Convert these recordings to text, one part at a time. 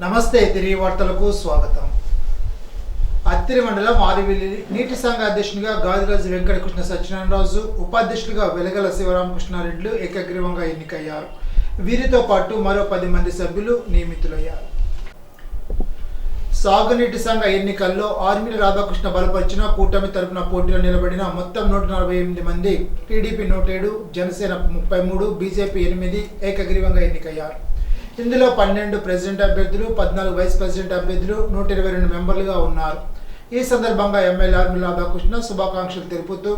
నమస్తే తిరిగి వార్తలకు స్వాగతం. అత్తిరి మండలం ఆరివిల్లి నీటి సంఘ అధ్యక్షునిగా గాదిరాజు వెంకటకృష్ణ సత్యనారాయణరాజు, ఉపాధ్యక్షులుగా వెలగల శివరామకృష్ణారెడ్డి ఏకగ్రీవంగా ఎన్నికయ్యారు. వీరితో పాటు మరో 10 మంది సభ్యులు నియమితులయ్యారు. సాగునీటి సంఘ ఎన్నికల్లో ఆర్మీల రాధాకృష్ణ బలపరిచిన కూటమి తరపున పోటీలో నిలబడిన మొత్తం 148 మంది, టీడీపీ 107, జనసేన 33, బీజేపీ 8 ఏకగ్రీవంగా ఎన్నికయ్యారు. ఇందులో 12 ప్రెసిడెంట్ అభ్యర్థులు, 14 వైస్ ప్రెసిడెంట్ అభ్యర్థులు, 122 మెంబర్లుగా ఉన్నారు. ఈ సందర్భంగా ఎమ్మెల్యే ఆర్మీల రాధాకృష్ణ శుభాకాంక్షలు తెలుపుతూ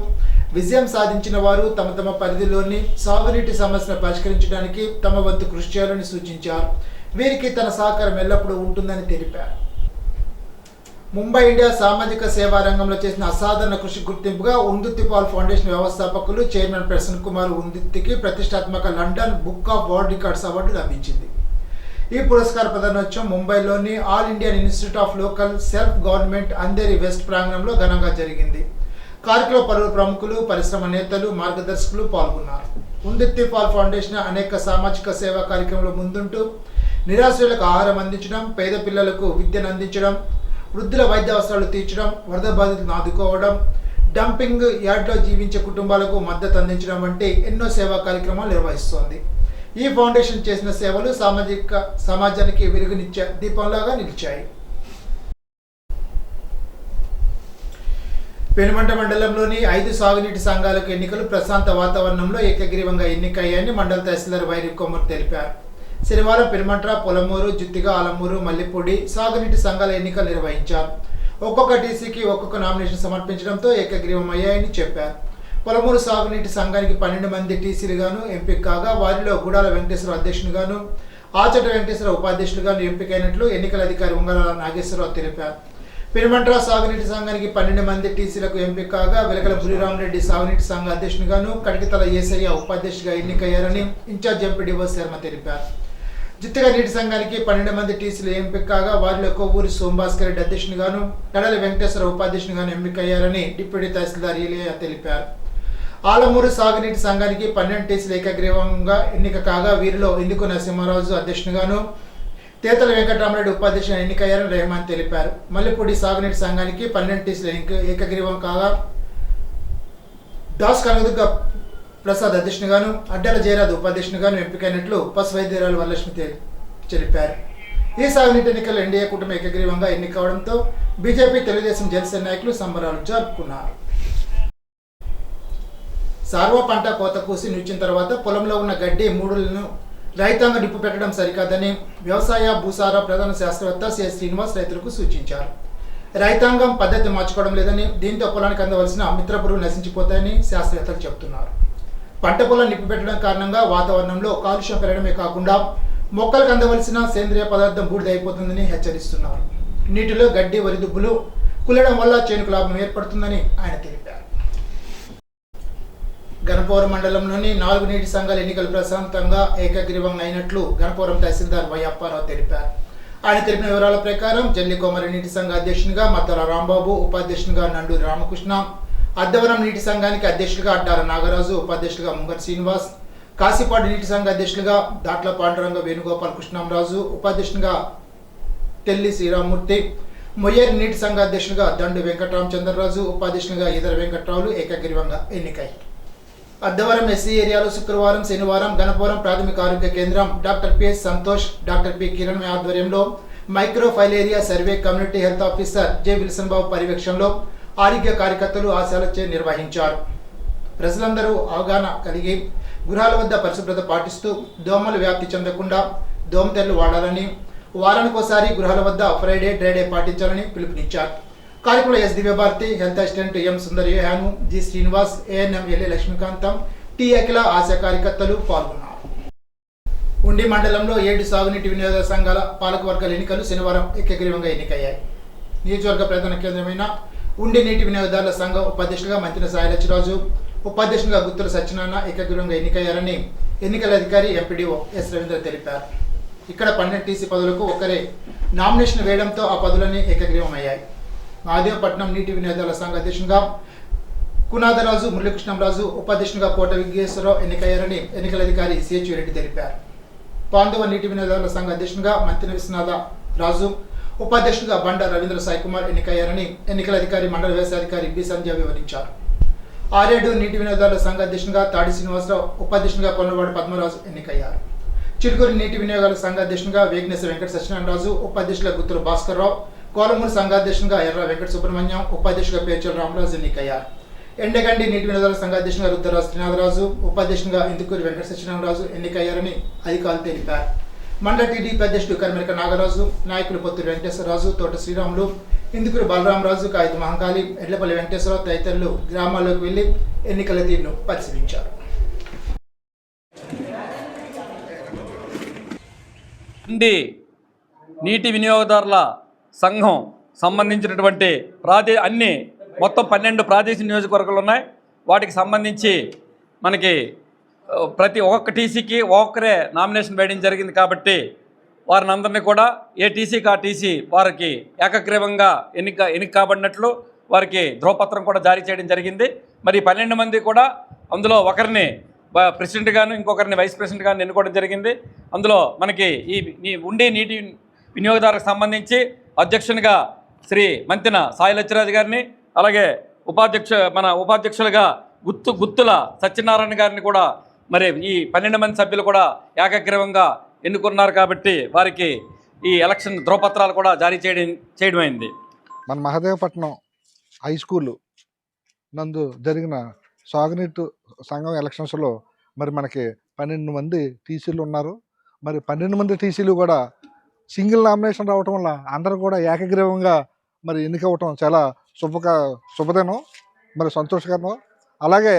విజయం సాధించిన వారు తమ తమ పరిధిలోని సాగునీటి సమస్యను పరిష్కరించడానికి తమ వంతు కృషి చేయాలని సూచించారు. వీరికి తన సహకారం ఎల్లప్పుడూ ఉంటుందని తెలిపారు. ముంబై ఇండియా సామాజిక సేవా రంగంలో చేసిన అసాధారణ కృషి గుర్తింపుగా ఉందుత్తిపాల్ ఫౌండేషన్ వ్యవస్థాపకులు చైర్మన్ ప్రసన్న కుమార్ ఉందుత్తికి ప్రతిష్టాత్మక London book of world records award లభించింది. ఈ పురస్కార ప్రదానోత్సవం ముంబైలోని all Indian institute of local self government Andheri west ప్రాంగణంలో ఘనంగా జరిగింది. కార్యక్రమంలో పలువురు ప్రముఖులు, పరిశ్రమ నేతలు, మార్గదర్శకులు పాల్గొన్నారు. ఉందుత్తిపాల్ ఫౌండేషన్ అనేక సామాజిక సేవా కార్యక్రమంలో ముందుంటూ నిరాశ్రయులకు ఆహారం అందించడం, పేద పిల్లలకు విద్యను అందించడం, వృద్ధుల వైద్య అవసరాలు తీర్చడం, వరద బాధితులను ఆదుకోవడం, డంపింగ్ యార్డ్లో జీవించే కుటుంబాలకు మద్దతు అందించడం వంటి ఎన్నో సేవా కార్యక్రమాలు నిర్వహిస్తోంది. ఈ ఫౌండేషన్ చేసిన సేవలు సమాజానికి వెలుగునిచ్చే దీపంలాగా నిలిచాయి. పెనుమంట మండలంలోని 5 సాగునీటి సంఘాలకు ఎన్నికలు ప్రశాంత వాతావరణంలో ఏకగ్రీవంగా ఎన్నికయ్యాయని మండల తహసీల్దార్ వైరి కొమ్మూరు తెలిపారు. శనివారం పెనుమంట్ర, పొలమూరు, జుత్తిగా, ఆలమూరు, మల్లిపూడి సాగునీటి సంఘాల ఎన్నికలు నిర్వహించారు. ఒక్కొక్క టీసీకి ఒక్కొక్క నామినేషన్ సమర్పించడంతో ఏకగ్రీవం అయ్యాయని చెప్పారు. పొలమూరు సాగునీటి సంఘానికి 12 మంది టీసీలుగాను ఎంపిక కాగా వారిలో గుడాల వెంకటేశ్వరరావు అధ్యక్షునిగాను, ఆచట వెంకటేశ్వరరావు ఉపాధ్యక్షులుగాను ఎంపికైనట్లు ఎన్నికల అధికారి ఉంగరాల నాగేశ్వరరావు తెలిపారు. పెనుమంట్ర సాగునీటి సంఘానికి 12 మంది టీసీలకు ఎంపిక కాగా వెలగల బురిరామరెడ్డి సాగునీటి సంఘ అధ్యక్షునిగాను, కటికితల ఏసయ్య ఉపాధ్యక్షుడిగా ఎన్నికయ్యారని ఇన్ఛార్జ్ ఎంపీడీఓ శర్మ తెలిపారు. జుత్తిగా నీటి సంఘానికి 12 మంది టీసీలు ఎంపిక కాగా వారిలో కొవ్వూరి సోమభాస్కర్ రెడ్డి అధ్యక్షునిగాను, కడల వెంకటేశ్వర ఉపాధ్యక్షునిగాను ఎంపికయ్యారని డిప్యూటీ తహసీల్దార్ ఈలియా తెలిపారు. ఆలమూరు సాగునీటి సంఘానికి 12 టీసీలు ఏకగ్రీవంగా ఎన్నిక కాగా వీరిలో ఇందుకు నరసింహారాజు అధ్యక్షునిగాను, తేతల వెంకటరామరెడ్డి ఉపాధ్యక్షుని ఎన్నికయ్యారని రెహమాన్ తెలిపారు. మల్లిపూడి సాగునీటి సంఘానికి 12 టీసీలు ఏకగ్రీవం కాగా దాస్ కనదుర్గ ప్రసాద్ అధ్యక్షునిగాను, అడ్డల జయరాజ్ ఉపాధ్యక్షునిగాను ఎంపికైనట్లు పశు వైద్యురాలు వరలక్ష్మి తెలిపారు. ఈ సాగునీటి ఎన్నికల్లో ఎన్డీఏ కూటమి ఏకగ్రీవంగా ఎన్నికవడంతో బీజేపీ, తెలుగుదేశం, జనసేన నాయకులు సంబరాలు జరుపుకున్నారు. సార్వ పంట కోత కూసి నిలిచిన తర్వాత పొలంలో ఉన్న గడ్డి మూడులను రైతాంగం నిప్పు పెట్టడం సరికాదని వ్యవసాయ భూసార ప్రధాన శాస్త్రవేత్త సి శ్రీనివాస్ రైతులకు సూచించారు. రైతాంగం పద్ధతి మార్చుకోవడం లేదని, దీంతో పొలానికి అందవలసిన మిత్ర పురుగులు నశించిపోతాయని శాస్త్రవేత్తలు చెబుతున్నారు. పంట పొలం నిప్పు పెట్టడం కారణంగా వాతావరణంలో కాలుష్యం పెరగడమే కాకుండా మొక్కలకు అందవలసిన సేంద్రియ పదార్థం బూడిదైపోతుందని హెచ్చరిస్తున్నారు. నీటిలో గడ్డి, వరిదుబ్బులు కుల్లడం వల్ల చేనుకు లాభం ఏర్పడుతుందని ఆయన తెలిపారు. గణపవరం మండలంలోని 4 నీటి సంఘాల ఎన్నికలు ప్రశాంతంగా ఏకగ్రీవంగా అయినట్లు గణపవరం తహసీల్దార్ వై అప్పారావు తెలిపారు. ఆయన తెలిపిన వివరాల ప్రకారం జల్లికోమరి నీటి సంఘ అధ్యక్షునిగా మద్దల రాంబాబు, ఉపాధ్యక్షునిగా నండూరి రామకృష్ణ, అద్దవరం నీటి సంఘానికి అధ్యక్షులుగా అడ్డాల నాగరాజు, ఉపాధ్యక్షులుగా ముంగర్ శ్రీనివాస్, కాశీపాడు నీటి సంఘ అధ్యక్షులుగా దాట్ల పాండురంగ వేణుగోపాల్ కృష్ణంరాజు, ఉపాధ్యక్షునిగా తెల్లి శ్రీరామూర్తి, మొయ్యేరు నీటి సంఘ అధ్యక్షులుగా దండు వెంకటరామచంద్రరాజు, ఉపాధ్యక్షునిగా ఈదర వెంకట్రావులు ఏకగ్రీవంగా ఎన్నికయ్యారు. అద్దవరం ఎస్సీ ఏరియాలో శుక్రవారం, శనివారం గణపవరం ప్రాథమిక ఆరోగ్య కేంద్రం doctor PS Santosh, doctor P Kiran ఆధ్వర్యంలో micro filaria survey community health officer J Wilson Babu పర్యవేక్షణలో ఆరోగ్య కార్యకర్తలు ఆశాలచే నిర్వహించారు. ప్రజలందరూ అవగాహన కలిగి గృహాల వద్ద పరిశుభ్రత పాటిస్తూ దోమలు వ్యాప్తి చెందకుండా దోమతెరలు వాడాలని, వారానికోసారి గృహాల వద్ద ఫ్రైడే, డ్రైడే పాటించాలని పిలుపునిచ్చారు. కార్యక్రమంలో S Divyabharati, health assistant M Sundar Hanu, G Srinivas, ANM LA Lakshmikantham, T Akhila ASHA కార్యకర్తలు పాల్గొన్నారు. ఉండి మండలంలో 7 సాగునీటి వినియోగ సంఘాల పాలకవర్గాల ఎన్నికలు శనివారం ఏకగ్రీవంగా ఎన్నికయ్యాయి. నియోజకవర్గ ప్రధాన కేంద్రమైన ఉండి నీటి వినియోగదారుల సంఘం ఉపాధ్యక్షులుగా మంత్రి సాయిలచ్చిరాజు, ఉపాధ్యక్షునిగా గుత్తుల సత్యనారాయణ ఏకగ్రీవంగా ఎన్నికయ్యారని ఎన్నికల అధికారి ఎంపీడీఓ ఎస్ రవీంద్ర తెలిపారు. ఇక్కడ 12 టీసీ పదవులకు ఒకరే నామినేషన్ వేయడంతో ఆ పదవులన్నీ ఏకగ్రీవం అయ్యాయి. మహాదేవపట్నం నీటి వినియోగదారుల సంఘ అధ్యక్షునిగా కునాదరాజు, మురళీకృష్ణంరాజు, ఉపాధ్యక్షునిగా కోట విఘ్నేశ్వరరావు ఎన్నికయ్యారని ఎన్నికల అధికారి సిహెచ్ రెడ్డి తెలిపారు. పాండవ నీటి వినియోగదారుల సంఘ అధ్యక్షునిగా మంత్రి విశ్వనాథ రాజు, ఉపాధ్యక్షుడిగా బండ రవీంద్ర సాయి కుమార్ ఎన్నికయ్యారని ఎన్నికల అధికారి మండల వ్యవసాయాధికారి బి సంధ్య వివరించారు. ఆరేడు నీటి వినియోగదారుల సంఘ అధ్యక్షునిగా తాడి శ్రీనివాసరావు, ఉపాధ్యక్షునిగా కొన్నవాడు పద్మరాజు ఎన్నికయ్యారు. చిలుకూరు నీటి వినియోగాల సంఘ అధ్యక్షునిగా వేగ్నేశ వెంకట సత్యనారాయణరాజు, ఉపాధ్యక్షులుగా గుత్తుల భాస్కర్రావు, కోలమూరు సంఘాధ్యక్షునిగా ఎర్ర వెంకట సుబ్రహ్మణ్యం, ఉపాధ్యక్షుడిగా పేర్చల రామరాజు ఎన్నికయ్యారు. ఎండగండి నీటి వినియోగాల సంఘ అధ్యక్షునిగా రుద్రరాజు శ్రీనాథరాజు, ఉపాధ్యక్షునిగా ఇందుకూరి వెంకట సత్యనారాయణరాజు ఎన్నికయ్యారని అధికారులు తెలిపారు. మండల టీడీపీ అధ్యక్షుడు కరిమెరక నాగరాజు, నాయకులు పొత్తూరు వెంకటేశ్వరరాజు, తోట శ్రీరాములు, ఇందుకూరి బలరామరాజు, కాగిత మహంకాళి, ఎడ్లపల్లి వెంకటేశ్వరరావు తదితరులు గ్రామాల్లోకి వెళ్లి ఎన్నికల తీరును పరిశీలించారు. నీటి వినియోగదారుల సంఘం సంబంధించినటువంటి అన్ని మొత్తం 12 ప్రాదేశిక నియోజకవర్గాలు ఉన్నాయి. వాటికి సంబంధించి మనకి ప్రతి ఒక్కొక్క టీసీకి ఒక్కొక్కరే నామినేషన్ వేయడం జరిగింది. కాబట్టి వారిని అందరినీ కూడా ఏ టీసీకి ఆ టీసీ వారికి ఏకగ్రీవంగా ఎన్నిక కాబడినట్లు వారికి ధ్రువపత్రం కూడా జారీ చేయడం జరిగింది. మరి 12 మంది కూడా అందులో ఒకరిని ప్రెసిడెంట్ గాను ఇంకొకరిని వైస్ ప్రెసిడెంట్ గాను ఎన్నుకోవడం జరిగింది. అందులో మనకి ఈ ఉండే నీటి వినియోగదారులకు సంబంధించి అధ్యక్షునిగా శ్రీ మంతెన సాయి లచ్చిరాజు గారిని, అలాగే ఉపాధ్యక్షులుగా గుత్తుల సత్యనారాయణ గారిని కూడా మరి ఈ 12 మంది సభ్యులు కూడా ఏకగ్రీవంగా ఎన్నుకున్నారు. కాబట్టి వారికి ఈ ఎలక్షన్ ధ్రువపత్రాలు కూడా జారీ చేయడమైంది. మన మహదేవపట్నం హై స్కూల్ నందు జరిగిన సాగునీటి సంఘం ఎలక్షన్స్లో మరి మనకి 12 మంది టీసీలు ఉన్నారు. మరి 12 మంది టీసీలు కూడా సింగిల్ నామినేషన్ రావటం వల్ల అందరూ కూడా ఏకగ్రీవంగా మరి ఎన్నికవటం చాలా శుభదినం, మరి సంతోషకరం. అలాగే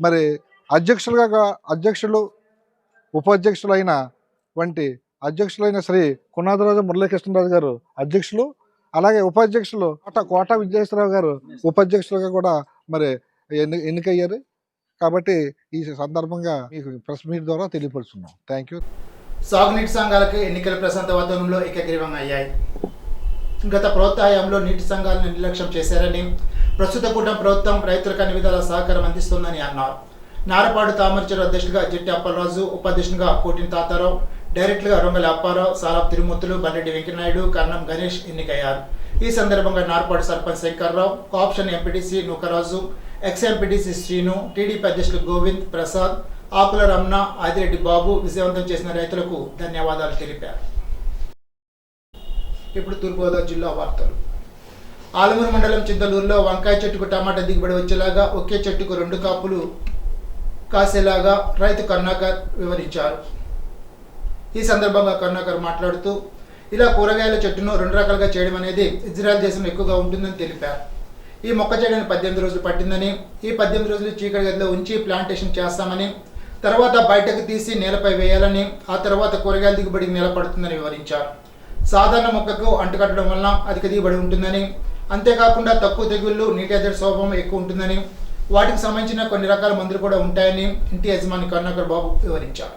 మరి అధ్యక్షులు ఉపాధ్యక్షులైన శ్రీ కునాదరాజు మురళీకృష్ణరాజు గారు అధ్యక్షులు, అలాగే ఉపాధ్యక్షులు కోట విజయేశ్వరరావు గారు ఉపాధ్యక్షులుగా కూడా మరి ఎన్నికయ్యారు. కాబట్టి ఈ సందర్భంగా మీకు ప్రెస్ మీట్ ద్వారా తెలియపరుస్తున్నాం. Thank you. సాగునీటి సంఘాలకు ఎన్నికల ప్రశాంత వాతావరణంలో ఏకగ్రీవంగా అయ్యాయి. గత ప్రభుత్వ హయాంలో నీటి సంఘాలను నిర్లక్ష్యం చేశారని, ప్రస్తుత కూటమి ప్రభుత్వం రైతులకు అన్ని విధాల సహకారం అందిస్తోందని అన్నారు. నారపాడు తామరచెరు అధ్యక్షుడిగా జట్టి అప్పలరాజు, ఉపాధ్యక్షునిగా కోటిని తాతారావు, డైరెక్టర్గా రొంగలి అప్పారావు, సాలాబ్ తిరుమూర్తులు, బండ్రెడ్డి వెంకయ్యనాయుడు, కర్ణం గణేష్ ఎన్నికయ్యారు. ఈ సందర్భంగా Narapadu sarpanch Shankar Rao, co-option MPTC Nookaraju, ex MPTC Srinu, TDP అధ్యక్షులు గోవింద్ ప్రసాద్, ఆకుల రమణ, ఆదిరెడ్డి బాబు విజయవంతం చేసిన రైతులకు ధన్యవాదాలు తెలిపారు. ఇప్పుడు తూర్పుగోదావరి జిల్లా వార్తలు. ఆలమూరు మండలం చింతలూరులో వంకాయ చెట్టుకు టమాటా దిగుబడి వచ్చేలాగా ఒకే చెట్టుకు 2 కాపులు కాసేలాగా రైతు కరుణాకర్ వివరించారు. ఈ సందర్భంగా కరుణాకర్ మాట్లాడుతూ, ఇలా కూరగాయల చెట్టును 2 రకాలుగా చేయడం అనేది ఇజ్రాయెల్ దేశంలో ఎక్కువగా ఉంటుందని తెలిపారు. ఈ మొక్క చేయడానికి 18 రోజులు పట్టిందని, ఈ 18 రోజులు చీకటి గదిలో ఉంచి ప్లాంటేషన్ చేస్తామని, తర్వాత బయటకు తీసి నేలపై వేయాలని, ఆ తర్వాత కూరగాయల దిగుబడికి నేల పడుతుందని వివరించారు. సాధారణ మొక్కకు అంటుకట్టడం వలన అధిక దిగుబడి ఉంటుందని, అంతేకాకుండా తక్కువ తెగుళ్లు, నీటి ఎద్దడి స్వభావం ఎక్కువ ఉంటుందని, వాటికి సంబంధించిన కొన్ని రకాల మందులు కూడా ఉంటాయని ఇంటి యజమాని కరుణాకర్ బాబు వివరించారు.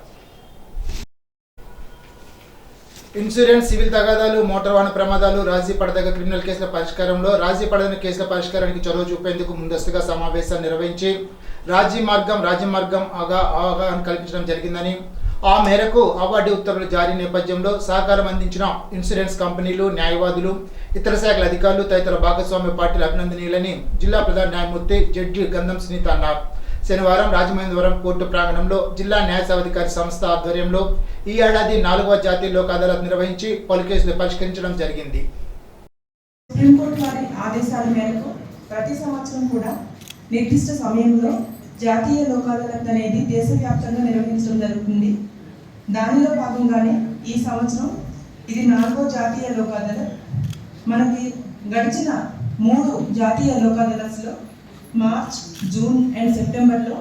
ఇన్సూరెన్స్, సివిల్ తగాదాలు, మోటార్ వాహన ప్రమాదాలు, రాజీ పడదగ్గ క్రిమినల్ కేసుల పరిష్కారంలో రాజీ పడదని కేసుల పరిష్కారానికి చొరవ చూపేందుకు ముందస్తుగా సమావేశాన్ని నిర్వహించి రాజీ మార్గం అవగాహన కల్పించడం జరిగిందని, ఆ మేరకు అవార్డు ఉత్తర్వులు జారీ నేపథ్యంలో సహకారం అందించిన ఇన్సూరెన్స్ కంపెనీలు, న్యాయవాదులు, ఇతర శాఖల అధికారులు తదితర భాగస్వామ్య పార్టీలు అభినందనీయులని జిల్లా ప్రధాన న్యాయమూర్తి జడ్జి గంధం సునీత అన్నారు. శనివారం రాజమహేంద్రవరం కోర్టు ప్రాంగణంలో జిల్లా న్యాయ సేవాధికారి సంస్థ ఆధ్వర్యంలో ఈ ఏడాది 4వ జాతీయ లోక్ అదాలత్ నిర్వహించి పలు కేసులు పరిష్కరించడం జరిగింది. సుప్రీంకోర్టు వారి ఆదేశాల మేరకు ప్రతి సంవత్సరం కూడా నిర్దిష్ట సమయంలో జాతీయ లోక్ అదాలత్ అనేది దేశవ్యాప్తంగా నిర్వహించడం జరుగుతుంది. దానిలో భాగంగానే ఈ సంవత్సరం ఇది 4వ జాతీయ లోక్ అదాలత్. మనకి గడిచిన 3 జాతీయ లోక్ అదాలత్స్లో మార్చ్, జూన్ అండ్ సెప్టెంబర్లో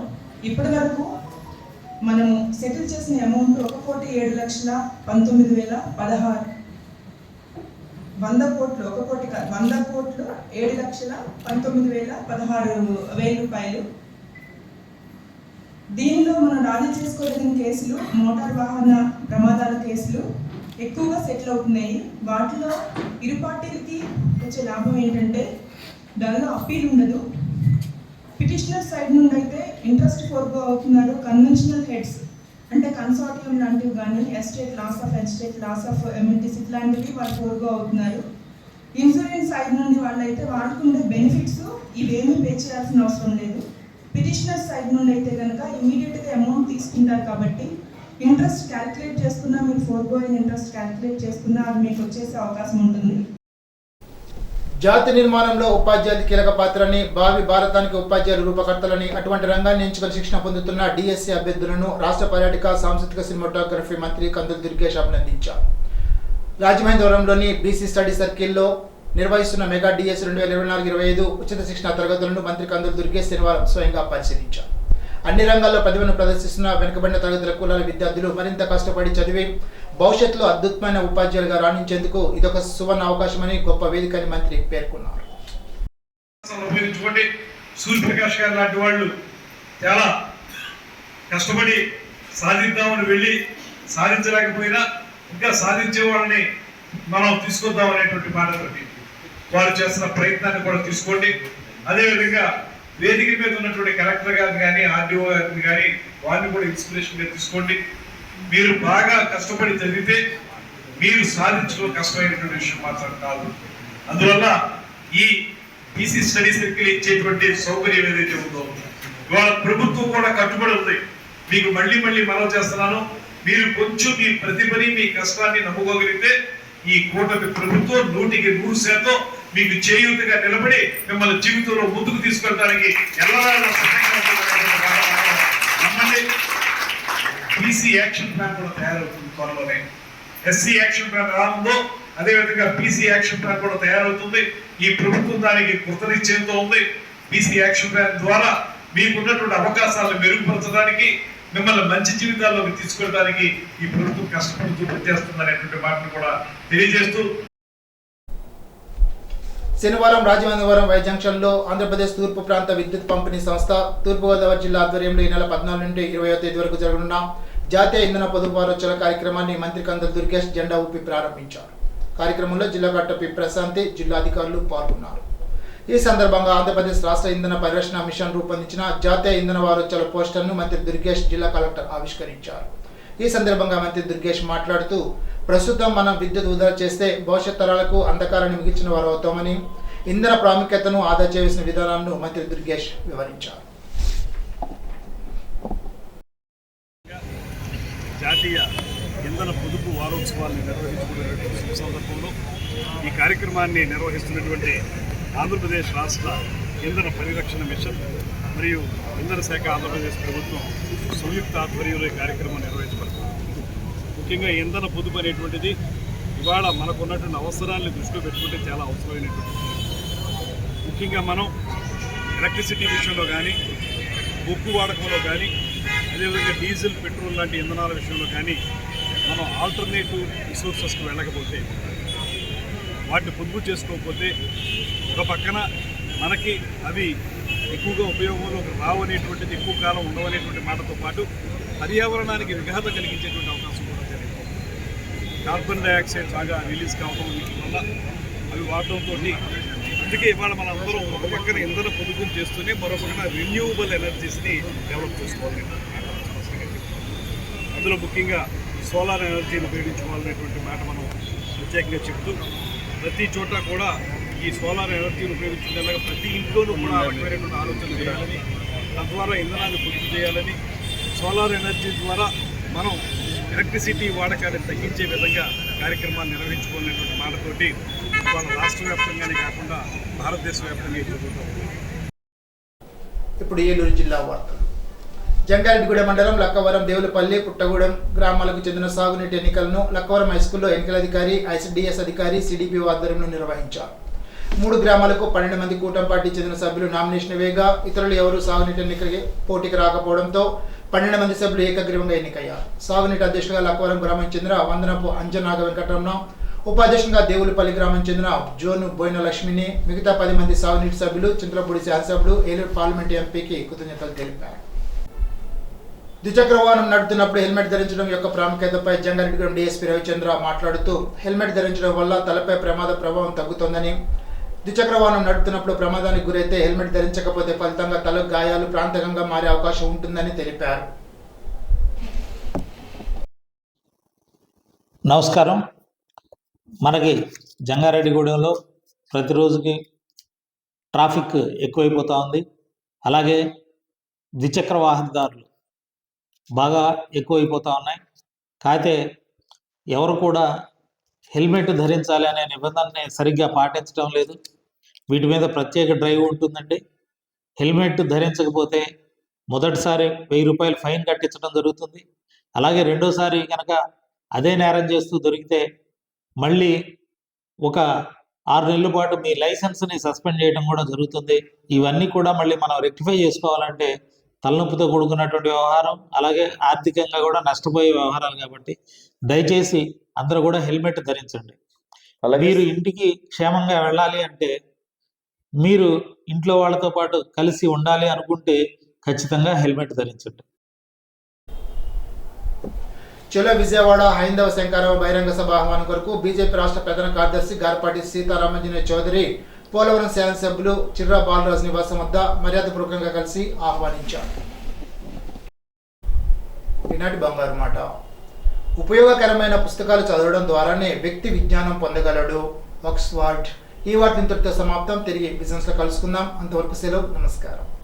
ఇప్పటి వరకు మనము సెటిల్ చేసిన అమౌంట్ 1,07,19,016 100 కోట్లు 7,19,016 రూపాయలు. దీనిలో మనం రాజీ చేసుకోదగిన కేసులు, మోటార్ వాహన ప్రమాదాల కేసులు ఎక్కువగా సెటిల్ అవుతున్నాయి. వాటిలో ఇరు పార్టీలకి వచ్చే లాభం ఏంటంటే దానిలో అప్పీల్ ఉండదు. పిటిషనర్ సైడ్ నుండి అయితే ఇంట్రెస్ట్ ఫోర్గో అవుతున్నారు. కన్వెన్షనల్ హెడ్స్ అంటే కన్సార్టియం లాంటివి కానీ estate loss of estate loss of amenities ఇట్లాంటివి వాళ్ళు ఫోర్గో అవుతున్నారు. ఇన్సూరెన్స్ సైడ్ నుండి వాళ్ళైతే వాడుకునే బెనిఫిట్స్ ఇవేమీ పే చేయాల్సిన అవసరం లేదు. పిటిషనర్ సైడ్ నుండి అయితే కనుక ఇమీడియట్గా అమౌంట్ తీసుకుంటారు కాబట్టి ఇంట్రెస్ట్ క్యాలిక్యులేట్ చేసుకున్నా, మీరు ఫోర్గోయిన్ ఇంట్రెస్ట్ క్యాలిక్యులేట్ చేసుకున్నా అది మీకు వచ్చేసే అవకాశం ఉంటుంది. జాతి నిర్మాణంలో ఉపాధ్యాయులు కీలక పాత్రని, భావి భారతానికి ఉపాధ్యాయులు రూపకర్తలని, అటువంటి రంగాన్ని ఎంచుకొని శిక్షణ పొందుతున్న డిఎస్సి అభ్యర్థులను రాష్ట్ర పర్యాటక సాంస్కృతిక సినిమాటోగ్రఫీ మంత్రి కందుల దుర్గేష్ అభినందించారు. రాజమహేంద్రవరంలోని బీసీ స్టడీ సర్కిల్లో నిర్వహిస్తున్న మెగా డిఎస్సి 2024-25 ఉచిత శిక్షణ తరగతులను మంత్రి కందుల దుర్గేష్ శనివారం స్వయంగా పరిశీలించారు. అన్ని రంగాల్లో ప్రతిభను ప్రదర్శిస్తున్న వెనుకబడిన తరగతుల కులాల విద్యార్థులు మరింత కష్టపడి చదివి భవిష్యత్తులో అద్భుతమైన ఉపాధ్యాయులుగా రాణించేందుకు ఇదొక సువర్ణ అవకాశమని, గొప్ప వేదికని మంత్రి పేర్కొన్నారు. సూర్యప్రకాష్ గారు లాంటి వాళ్ళు చాలా కష్టపడి సాధిద్దామని వెళ్ళి సాధించలేకపోయినా ఇంకా సాధించే వాళ్ళని మనం తీసుకొద్దాం అనేటువంటి మాటతోటి వారు చేస్తున్న ప్రయత్నాన్ని కూడా తీసుకోండి. అదేవిధంగా వేదిక మీద ఉన్నటువంటి కలెక్టర్ గారిని కానీ ఆర్డీఓ గారిని కానీ వారిని కూడా ఇన్స్పిరేషన్గా తీసుకోండి. మీరు బాగా కష్టపడి చదివితే మీరు సాధించడం కష్టమైనటువంటి విషయం మాత్రం కాదు. అందువల్ల ఈ బీసీ స్టడీ సర్కిల్ ఇచ్చేటువంటి సౌకర్యం ఏదైతే ఉందో ఇవాళ ప్రభుత్వం కూడా కట్టుబడి ఉంది. మీకు మళ్ళీ మనవి చేస్తున్నాను, మీరు కొంచెం మీ ప్రతిభని మీ కష్టాన్ని నమ్ముకోగలిగితే ఈ కూటమి ప్రభుత్వం 100% మీకు చేయూతగా నిలబడి మిమ్మల్ని జీవితంలో ముందుకు తీసుకెళ్ళడానికి బీసీ యాక్షన్ ప్లాన్ కూడా తయారవుతుంది త్వరలోనే. ఎస్సీ యాక్షన్ ప్లాన్ ఎలా ఉందో అదేవిధంగా బీసీ యాక్షన్ ప్లాన్ కూడా తయారవుతుంది. ఈ ప్రభుత్వం దానికి కృతనిశ్చయంతో ఉంది. బీసీ యాక్షన్ ప్లాన్ ద్వారా మీకున్నటువంటి అవకాశాలను మెరుగుపరచడానికి, మిమ్మల్ని మంచి జీవితాల్లోకి తీసుకెళ్ళడానికి ఈ ప్రభుత్వం కష్టపడుతూ పనిచేస్తుందనేటువంటి మాటను కూడా తెలియజేస్తూ శనివారం రాజమహేంద్రవరం వై జంక్షన్లో ఆంధ్రప్రదేశ్ తూర్పు ప్రాంత విద్యుత్ పంపిణీ సంస్థ తూర్పుగోదావరి జిల్లా ఆధ్వర్యంలో ఈ నెల 14 నుండి 20వ తేదీ వరకు జరగనున్న జాతీయ ఇంధన పొదుపు వారోత్సవాల కార్యక్రమాన్ని మంత్రి కందుల దుర్గేష్ జెండా ఊపి ప్రారంభించారు. కార్యక్రమంలో జిల్లా కలెక్టర్ పి ప్రశాంతి, జిల్లా అధికారులు పాల్గొన్నారు. ఈ సందర్భంగా ఆంధ్రప్రదేశ్ రాష్ట్ర ఇంధన పరిరక్షణ మిషన్ రూపొందించిన జాతీయ ఇంధన వారోత్సవాల పోస్టర్ను మంత్రి దుర్గేష్ జిల్లా కలెక్టర్ ఆవిష్కరించారు. ఈ సందర్భంగా మంత్రి దుర్గేష్ మాట్లాడుతూ, ప్రస్తుతం మనం విద్యుత్ వృధా చేస్తే భవిష్యత్ తరాలకు అంధకారాన్ని మిగిల్చిన వారు అవుతామని, ఇంధన ప్రాముఖ్యతను ఆదా చేయాల్సిన విధానాలను మంత్రి దుర్గేష్ వివరించారు. జాతీయ ఇంధన పొదుపు వారోత్సవాన్ని నిర్వహించుకునేటువంటి సందర్భంలో ఈ కార్యక్రమాన్ని నిర్వహిస్తున్నటువంటి ఆంధ్రప్రదేశ్ రాష్ట్ర ఇంధన పరిరక్షణ మిషన్ మరియు ఇంధన శాఖ ఆంధ్రప్రదేశ్ ప్రభుత్వం సంయుక్త ఆధ్వర్యంలో ఈ కార్యక్రమం నిర్వహించబడుతుంది. ముఖ్యంగా ఇంధన పొదుపు అనేటువంటిది ఇవాళ మనకున్నటువంటి అవసరాలను దృష్టిలో పెట్టుకుంటే చాలా అవసరమైనటువంటి. ముఖ్యంగా మనం ఎలక్ట్రిసిటీ విషయంలో కానీ, బొగ్గు వాడకంలో కానీ, అదేవిధంగా డీజిల్, పెట్రోల్ లాంటి ఇంధనాల విషయంలో కానీ మనం ఆల్టర్నేటివ్ రిసోర్సెస్కి వెళ్ళకపోతే, వాటిని పొదుపు చేసుకోకపోతే ఒక పక్కన మనకి అవి ఎక్కువగా ఉపయోగంలోకి రావనేటువంటిది, ఎక్కువ కాలం ఉండవనేటువంటి మాటతో పాటు పర్యావరణానికి విఘాతం కలిగించేటువంటి అవకాశం కూడా జరిగింది. కార్బన్ డైఆక్సైడ్ బాగా రిలీజ్ కావడం వల్ల అవి వాడటంతో, అందుకే ఇవాళ మన అందరం ఒక పక్కన ఇంధన పొదుపులు చేస్తూనే మరో పక్కన రెన్యూవబుల్ ఎనర్జీస్ని డెవలప్ చేసుకోవాలి. అందులో ముఖ్యంగా సోలార్ ఎనర్జీని ఉపయోగించుకోవాలనేటువంటి మాట మనం ప్రత్యేకంగా చెప్తూ, ప్రతి చోట కూడా ఈ సోలార్ ఎనర్జీని ఉపయోగించుకునేలాగా ప్రతి ఇంట్లోనూ కూడా రకమైనటువంటి ఆలోచనలు చేయాలని, తద్వారా ఇంధనాన్ని పొదుపు చేయాలని, సోలార్ ఎనర్జీ ద్వారా మనం ఎలక్ట్రిసిటీ వాడకాన్ని తగ్గించే విధంగా కార్యక్రమాలు నిర్వహించుకోవాలనేటువంటి మాటతోటి వాళ్ళ రాష్ట్ర వ్యాప్తంగానే కాకుండా భారతదేశ వ్యాప్తంగా జరుగుతుంది. ఇప్పుడు ఏలూరు జిల్లా వార్తలు. జంగారెడ్డిగూడెం మండలం లక్కవరం, దేవులపల్లి, పుట్టగూడెం గ్రామాలకు చెందిన సాగునీటి ఎన్నికలను లక్కవరం హైస్కూల్లో ఎన్నికల అధికారి, ఐసిడిఎస్ అధికారి, సిడిపిఓ ఆధ్వర్యంలో నిర్వహించారు. 3 గ్రామాలకు 12 మంది కూటమి పార్టీ చెందిన సభ్యులు నామినేషన్ వేయగా ఇతరులు ఎవరూ సాగునీటి ఎన్నికలకి పోటీకి రాకపోవడంతో 12 మంది సభ్యులు ఏకగ్రీవంగా ఎన్నికయ్యారు. సాగునీటి అధ్యక్షులుగా లక్కవరం గ్రామం చెందిన వందనపు అంజనాగ వెంకటరమణ, ఉపాధ్యక్షునిగా దేవులపల్లి గ్రామం చెందిన జోను బోయిన లక్ష్మిని, మిగతా 10 మంది సాగునీటి సభ్యులు చింతలపూడి శాసనసభ్యులు, ఏలూరు పార్లమెంటు ఎంపీకి కృతజ్ఞతలు తెలిపారు. ద్విచక్ర వాహనం నడుపుతున్నప్పుడు హెల్మెట్ ధరించడం యొక్క ప్రాముఖ్యతపై జంగారెడ్డిగూడెం డీఎస్పీ రవిచంద్ర మాట్లాడుతూ, హెల్మెట్ ధరించడం వల్ల తలపై ప్రమాద ప్రభావం తగ్గుతోందని, ద్విచక్ర వాహనం నడుపుతున్నప్పుడు ప్రమాదానికి గురైతే హెల్మెట్ ధరించకపోతే ఫలితంగా తలకు గాయాలు ప్రాంతకంగా మారే అవకాశం ఉంటుందని తెలిపారు. నమస్కారం. మనకి జంగారెడ్డిగూడెంలో ప్రతిరోజుకి ట్రాఫిక్ ఎక్కువైపోతూ ఉంది. అలాగే ద్విచక్ర వాహనదారులు బాగా ఎక్కువైపోతూ ఉన్నాయి. కాకపోతే ఎవరు కూడా హెల్మెట్ ధరించాలి అనే నిబంధనని సరిగ్గా పాటించడం లేదు. వీటి మీద ప్రత్యేక డ్రైవ్ ఉంటుందండి. హెల్మెట్ ధరించకపోతే మొదటిసారి 1000 రూపాయలు ఫైన్ కట్టించడం జరుగుతుంది. అలాగే రెండోసారి కనుక అదే నేరం చేస్తూ దొరికితే మళ్ళీ ఒక 6 నెలల పాటు మీ లైసెన్స్ని సస్పెండ్ చేయడం కూడా జరుగుతుంది. ఇవన్నీ కూడా మళ్ళీ మనం రెక్టిఫై చేసుకోవాలంటే తలనొప్పితో కూడుకున్నటువంటి వ్యవహారం, అలాగే ఆర్థికంగా కూడా నష్టపోయే వ్యవహారాలు. కాబట్టి దయచేసి అందరూ కూడా హెల్మెట్ ధరించండి. మీరు ఇంటికి క్షేమంగా వెళ్ళాలి అంటే, మీరు ఇంట్లో వాళ్ళతో పాటు కలిసి ఉండాలి అనుకుంటే ఖచ్చితంగా హెల్మెట్ ధరించండి. చలో విజయవాడ హైందవ శంకరరావు బహిరంగ సభ ఆహ్వానం కొరకు బీజేపీ రాష్ట్ర ప్రధాన కార్యదర్శి గారపాటి సీతారామంజనేయ చౌదరి పోలవరం శాసనసభ్యులు చిర్రా బాలరాజు నివాసం వద్ద మర్యాదపూర్వకంగా కలిసి ఆహ్వానించారు. ఈనాటి బంగారు మాట. ఉపయోగకరమైన పుస్తకాలు చదవడం ద్వారానే వ్యక్తి విజ్ఞానం పొందగలడు. ఆక్స్ఫర్డ్. ఈ వార్త ఇంతటితో సమాప్తం. తిరిగి బిజినెస్లో కలుసుకుందాం. అంతవరకు సెలవు. నమస్కారం.